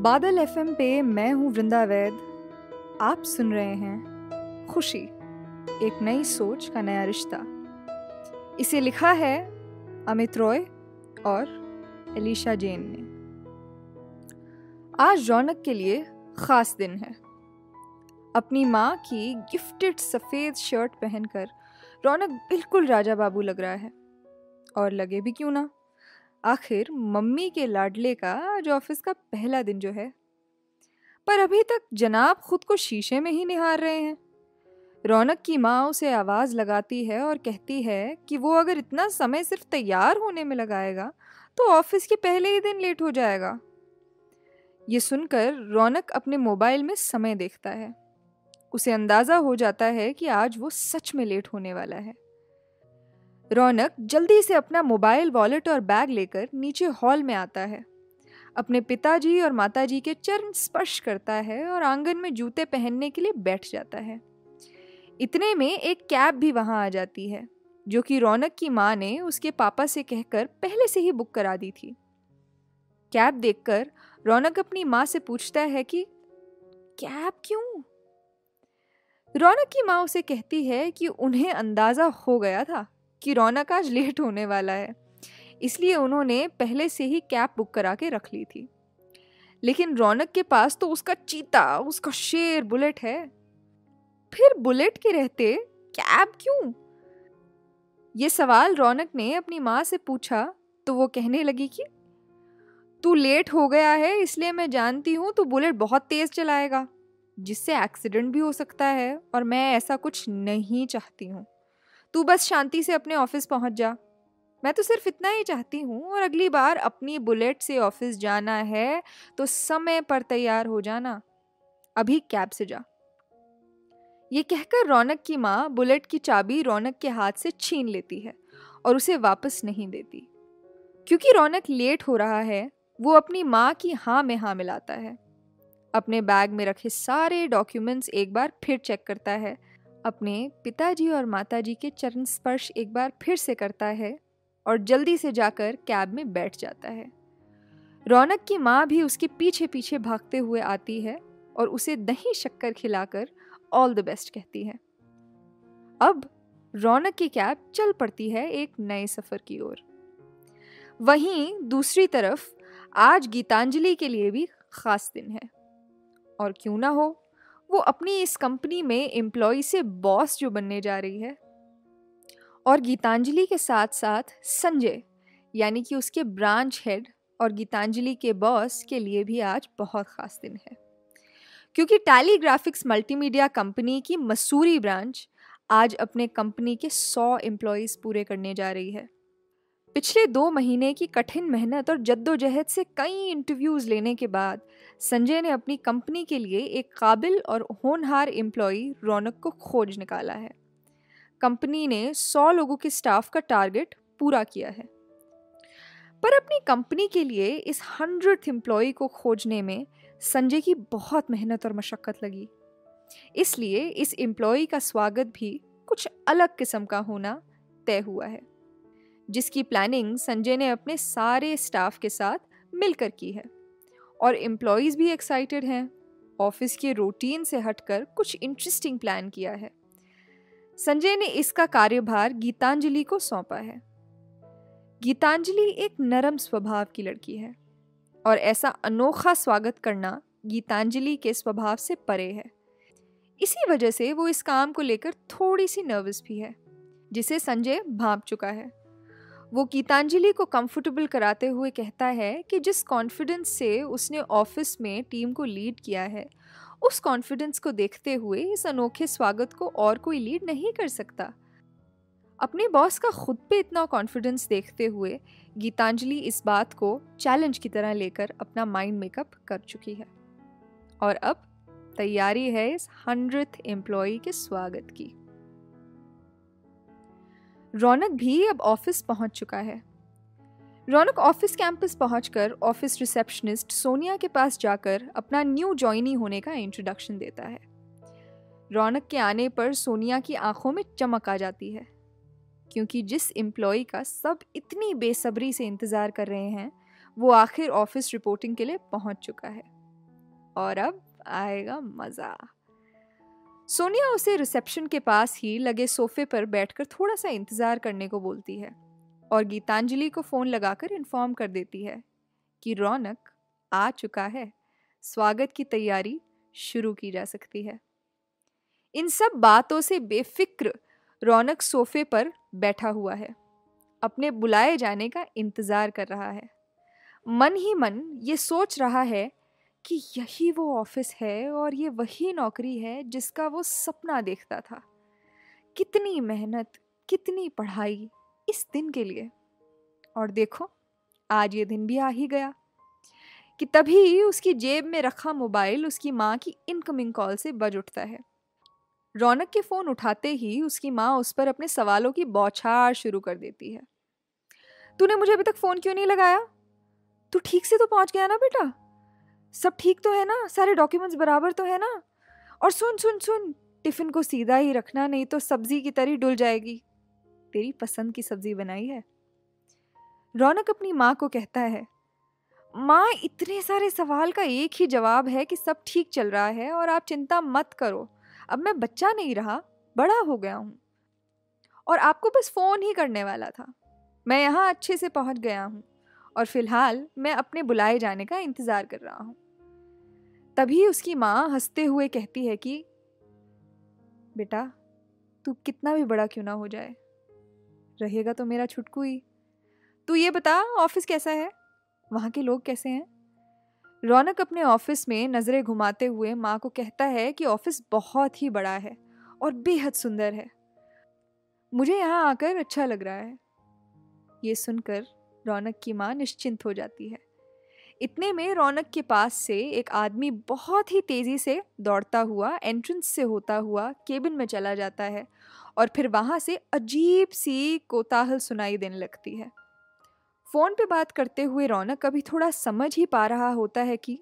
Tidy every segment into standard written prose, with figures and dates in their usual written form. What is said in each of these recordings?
बादल एफएम पे मैं हूँ वृंदा वैद। आप सुन रहे हैं खुशी, एक नई सोच का नया रिश्ता। इसे लिखा है अमित रॉय और एलिशा जैन ने। आज रौनक के लिए खास दिन है। अपनी माँ की गिफ्टेड सफ़ेद शर्ट पहनकर रौनक बिल्कुल राजा बाबू लग रहा है। और लगे भी क्यों ना, आखिर मम्मी के लाडले का आज ऑफिस का पहला दिन जो है। पर अभी तक जनाब खुद को शीशे में ही निहार रहे हैं। रौनक की माँ उसे आवाज़ लगाती है और कहती है कि वो अगर इतना समय सिर्फ तैयार होने में लगाएगा तो ऑफिस के पहले ही दिन लेट हो जाएगा। ये सुनकर रौनक अपने मोबाइल में समय देखता है। उसे अंदाज़ा हो जाता है कि आज वो सच में लेट होने वाला है। रौनक जल्दी से अपना मोबाइल, वॉलेट और बैग लेकर नीचे हॉल में आता है। अपने पिताजी और माताजी के चरण स्पर्श करता है और आंगन में जूते पहनने के लिए बैठ जाता है। इतने में एक कैब भी वहां आ जाती है, जो कि रौनक की माँ ने उसके पापा से कहकर पहले से ही बुक करा दी थी। कैब देखकर रौनक अपनी माँ से पूछता है कि कैब क्यों? रौनक की माँ उसे कहती है कि उन्हें अंदाजा हो गया था कि रौनक आज लेट होने वाला है, इसलिए उन्होंने पहले से ही कैब बुक करा के रख ली थी। लेकिन रौनक के पास तो उसका चीता, उसका शेर बुलेट है। फिर बुलेट के रहते कैब क्यों? ये सवाल रौनक ने अपनी माँ से पूछा तो वो कहने लगी कि तू लेट हो गया है, इसलिए मैं जानती हूँ तू बुलेट बहुत तेज चलाएगा, जिससे एक्सीडेंट भी हो सकता है, और मैं ऐसा कुछ नहीं चाहती हूँ। तू बस शांति से अपने ऑफिस पहुंच जा। मैं तो सिर्फ इतना ही चाहती हूँ, और अगली बार अपनी बुलेट से ऑफिस जाना है तो समय पर तैयार हो जाना। अभी कैब से जा। ये कहकर रौनक की माँ बुलेट की चाबी रौनक के हाथ से छीन लेती है और उसे वापस नहीं देती। क्योंकि रौनक लेट हो रहा है, वो अपनी माँ की हाँ में हाँ मिलाता है। अपने बैग में रखे सारे डॉक्यूमेंट्स एक बार फिर चेक करता है। अपने पिताजी और माताजी के चरण स्पर्श एक बार फिर से करता है और जल्दी से जाकर कैब में बैठ जाता है। रौनक की माँ भी उसके पीछे पीछे भागते हुए आती है और उसे दही शक्कर खिलाकर ऑल द बेस्ट कहती है। अब रौनक की कैब चल पड़ती है एक नए सफ़र की ओर। वहीं दूसरी तरफ आज गीतांजलि के लिए भी खास दिन है। और क्यों ना हो, वो अपनी इस कंपनी में एम्प्लॉय से बॉस जो बनने जा रही है। और गीतांजलि के साथ साथ संजय, यानी कि उसके ब्रांच हेड और गीतांजलि के बॉस के लिए भी आज बहुत खास दिन है। क्योंकि टैली ग्राफिक्स मल्टीमीडिया कंपनी की मसूरी ब्रांच आज अपने कंपनी के 100 एम्प्लॉयज़ पूरे करने जा रही है। पिछले 2 महीने की कठिन मेहनत और जद्दोजहद से कई इंटरव्यूज़ लेने के बाद संजय ने अपनी कंपनी के लिए एक काबिल और होनहार एम्प्लॉय रौनक को खोज निकाला है। कंपनी ने 100 लोगों के स्टाफ का टारगेट पूरा किया है। पर अपनी कंपनी के लिए इस 100th एम्प्लॉय को खोजने में संजय की बहुत मेहनत और मशक्क़त लगी। इसलिए इस एम्प्लॉय का स्वागत भी कुछ अलग किस्म का होना तय हुआ है, जिसकी प्लानिंग संजय ने अपने सारे स्टाफ के साथ मिलकर की है। और एम्प्लॉयज़ भी एक्साइटेड हैं। ऑफिस के रूटीन से हटकर कुछ इंटरेस्टिंग प्लान किया है। संजय ने इसका कार्यभार गीतांजलि को सौंपा है। गीतांजलि एक नरम स्वभाव की लड़की है और ऐसा अनोखा स्वागत करना गीतांजलि के स्वभाव से परे है। इसी वजह से वो इस काम को लेकर थोड़ी सी नर्वस भी है, जिसे संजय भांप चुका है। वो गीतांजलि को कंफर्टेबल कराते हुए कहता है कि जिस कॉन्फिडेंस से उसने ऑफिस में टीम को लीड किया है, उस कॉन्फिडेंस को देखते हुए इस अनोखे स्वागत को और कोई लीड नहीं कर सकता। अपने बॉस का खुद पे इतना कॉन्फिडेंस देखते हुए गीतांजलि इस बात को चैलेंज की तरह लेकर अपना माइंड मेकअप कर चुकी है। और अब तैयारी है इस 100th एम्प्लॉय के स्वागत की। रौनक भी अब ऑफिस पहुंच चुका है। रौनक ऑफिस कैंपस पहुंचकर ऑफिस रिसेप्शनिस्ट सोनिया के पास जाकर अपना न्यू जॉइनी होने का इंट्रोडक्शन देता है। रौनक के आने पर सोनिया की आंखों में चमक आ जाती है, क्योंकि जिस एम्प्लॉय का सब इतनी बेसब्री से इंतज़ार कर रहे हैं, वो आखिर ऑफिस रिपोर्टिंग के लिए पहुंच चुका है। और अब आएगा मज़ा। सोनिया उसे रिसेप्शन के पास ही लगे सोफे पर बैठकर थोड़ा सा इंतज़ार करने को बोलती है और गीतांजलि को फ़ोन लगाकर इन्फॉर्म कर देती है कि रौनक आ चुका है, स्वागत की तैयारी शुरू की जा सकती है। इन सब बातों से बेफिक्र रौनक सोफे पर बैठा हुआ है, अपने बुलाए जाने का इंतज़ार कर रहा है। मन ही मन ये सोच रहा है कि यही वो ऑफिस है और ये वही नौकरी है जिसका वो सपना देखता था। कितनी मेहनत, कितनी पढ़ाई इस दिन के लिए, और देखो आज ये दिन भी आ ही गया कि तभी उसकी जेब में रखा मोबाइल उसकी माँ की इनकमिंग कॉल से बज उठता है। रौनक के फ़ोन उठाते ही उसकी माँ उस पर अपने सवालों की बौछार शुरू कर देती है। तूने मुझे अभी तक फ़ोन क्यों नहीं लगाया? तू ठीक से तो पहुँच गया ना बेटा? सब ठीक तो है ना? सारे डॉक्यूमेंट्स बराबर तो है ना? और सुन सुन सुन, टिफ़िन को सीधा ही रखना, नहीं तो सब्जी की तरह डुल जाएगी। तेरी पसंद की सब्जी बनाई है। रौनक अपनी माँ को कहता है, माँ इतने सारे सवाल का एक ही जवाब है कि सब ठीक चल रहा है और आप चिंता मत करो। अब मैं बच्चा नहीं रहा, बड़ा हो गया हूँ और आपको बस फ़ोन ही करने वाला था। मैं यहाँ अच्छे से पहुँच गया हूँ और फिलहाल मैं अपने बुलाए जाने का इंतज़ार कर रहा हूँ। तभी उसकी माँ हंसते हुए कहती है कि बेटा, तू कितना भी बड़ा क्यों ना हो जाए, रहेगा तो मेरा छुटकू ही। तू ये बता, ऑफिस कैसा है? वहाँ के लोग कैसे हैं? रौनक अपने ऑफिस में नज़रें घुमाते हुए माँ को कहता है कि ऑफिस बहुत ही बड़ा है और बेहद सुंदर है। मुझे यहाँ आकर अच्छा लग रहा है। ये सुनकर रौनक की माँ निश्चिंत हो जाती है। इतने में रौनक के पास से एक आदमी बहुत ही तेज़ी से दौड़ता हुआ एंट्रेंस से होता हुआ केबिन में चला जाता है और फिर वहाँ से अजीब सी कोताहल सुनाई देने लगती है। फ़ोन पे बात करते हुए रौनक अभी थोड़ा समझ ही पा रहा होता है कि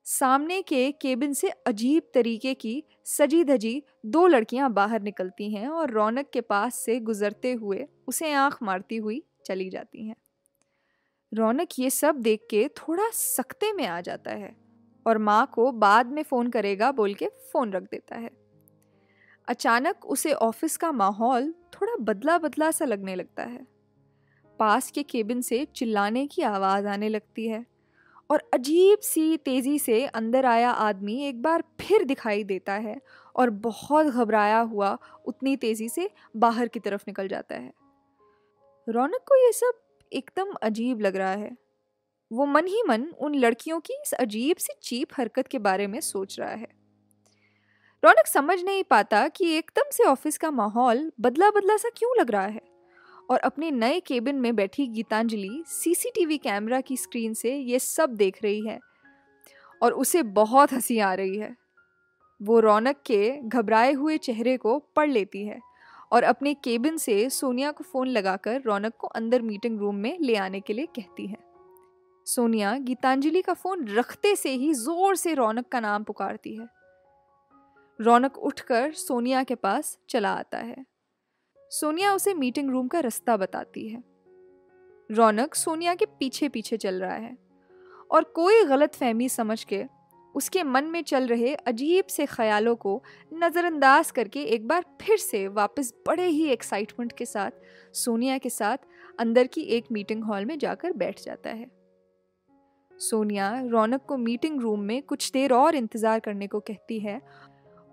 सामने के केबिन से अजीब तरीके की सजी धजी दो लड़कियां बाहर निकलती हैं और रौनक के पास से गुजरते हुए उसे आंख मारती हुई चली जाती हैं। रौनक ये सब देख के थोड़ा सख्ते में आ जाता है और माँ को बाद में फ़ोन करेगा बोल के फ़ोन रख देता है। अचानक उसे ऑफिस का माहौल थोड़ा बदला बदला सा लगने लगता है। पास के केबिन से चिल्लाने की आवाज़ आने लगती है और अजीब सी तेज़ी से अंदर आया आदमी एक बार फिर दिखाई देता है और बहुत घबराया हुआ उतनी तेज़ी से बाहर की तरफ निकल जाता है। रौनक को ये सब एकदम अजीब लग रहा है। वो मन ही मन उन लड़कियों की इस अजीब सी चीप हरकत के बारे में सोच रहा है। रौनक समझ नहीं पाता कि एकदम से ऑफिस का माहौल बदला बदला सा क्यों लग रहा है और अपने नए केबिन में बैठी गीतांजलि सीसीटीवी कैमरा की स्क्रीन से ये सब देख रही है और उसे बहुत हंसी आ रही है। वो रौनक के घबराए हुए चेहरे को पढ़ लेती है और अपने केबिन से सोनिया को फ़ोन लगाकर रौनक को अंदर मीटिंग रूम में ले आने के लिए कहती है। सोनिया गीतांजलि का फ़ोन रखते से ही ज़ोर से रौनक का नाम पुकारती है। रौनक उठकर सोनिया के पास चला आता है। सोनिया उसे मीटिंग रूम का रास्ता बताती है। रौनक सोनिया के पीछे पीछे चल रहा है और कोई गलतफहमी समझ के उसके मन में चल रहे अजीब से ख्यालों को नज़रअंदाज करके एक बार फिर से वापस बड़े ही एक्साइटमेंट के साथ सोनिया के साथ अंदर की एक मीटिंग हॉल में जाकर बैठ जाता है। सोनिया रौनक को मीटिंग रूम में कुछ देर और इंतज़ार करने को कहती है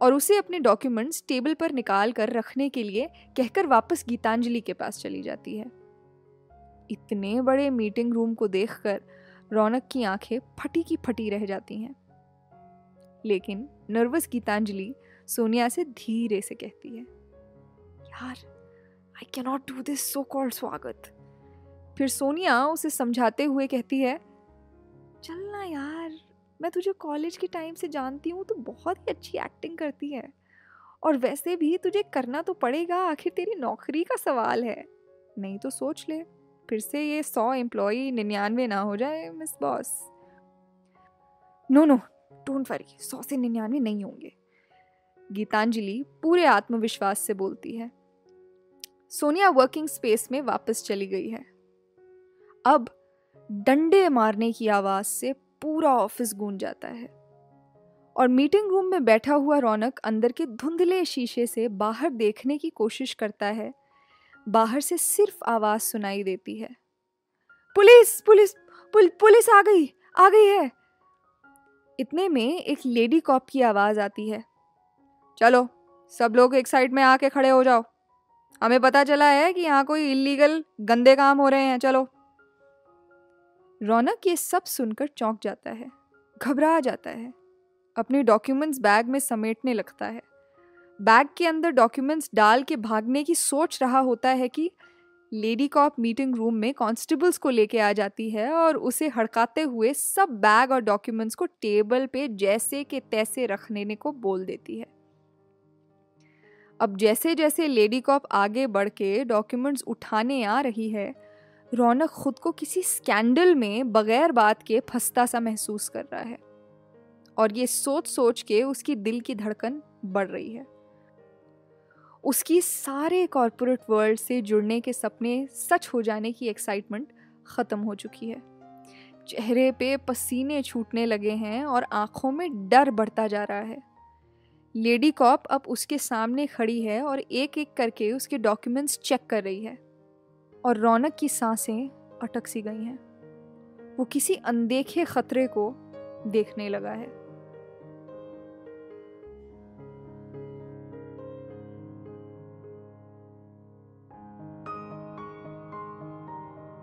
और उसे अपने डॉक्यूमेंट्स टेबल पर निकाल कर रखने के लिए कहकर वापस गीतांजलि के पास चली जाती है। इतने बड़े मीटिंग रूम को देखकर रौनक की आंखें फटी की फटी रह जाती हैं। लेकिन नर्वस गीतांजलि सोनिया से धीरे से कहती है, यार, I can not do this so called स्वागत। फिर सोनिया उसे समझाते हुए कहती है, चलना यार, मैं तुझे कॉलेज के टाइम से जानती हूँ, तू बहुत ही अच्छी एक्टिंग करती है और वैसे भी तुझे करना तो पड़ेगा, आखिर तेरी नौकरी का सवाल है। नहीं तो सोच ले, फिर से ये 100 एम्प्लॉई 99 ना हो जाए miss boss. No no, don't worry, 100 से 99 नहीं होंगे, गीतांजलि पूरे आत्मविश्वास से बोलती है। सोनिया वर्किंग स्पेस में वापस चली गई है। अब डंडे मारने की आवाज से पूरा ऑफिस गूंज जाता है। और मीटिंग रूम में बैठा हुआ रौनक अंदर के धुंधले शीशे से बाहर देखने की कोशिश करता है। बाहर से सिर्फ आवाज सुनाई देती है, पुलिस पुलिस पुलिस आ गई है। इतने में एक लेडी कॉप की आवाज आती है, चलो सब लोग एक साइड में आके खड़े हो जाओ, हमें पता चला है कि यहाँ कोई इलीगल गंदे काम हो रहे हैं, चलो। रौनक ये सब सुनकर चौंक जाता है, घबरा जाता है, अपने डॉक्यूमेंट्स बैग में समेटने लगता है। बैग के अंदर डॉक्यूमेंट्स डाल के भागने की सोच रहा होता है कि लेडी कॉप मीटिंग रूम में कांस्टेबल्स को लेके आ जाती है और उसे हड़काते हुए सब बैग और डॉक्यूमेंट्स को टेबल पे जैसे के तैसे रखने को बोल देती है। अब जैसे जैसे लेडी कॉप आगे बढ़ के डॉक्यूमेंट्स उठाने आ रही है, रौनक खुद को किसी स्कैंडल में बगैर बात के फंसता सा महसूस कर रहा है और ये सोच सोच के उसकी दिल की धड़कन बढ़ रही है। उसकी सारे कॉर्पोरेट वर्ल्ड से जुड़ने के सपने सच हो जाने की एक्साइटमेंट ख़त्म हो चुकी है। चेहरे पे पसीने छूटने लगे हैं और आंखों में डर बढ़ता जा रहा है। लेडी कॉप अब उसके सामने खड़ी है और एक एक करके उसके डॉक्यूमेंट्स चेक कर रही है और रौनक की सांसें अटक सी गई हैं। वो किसी अनदेखे खतरे को देखने लगा है।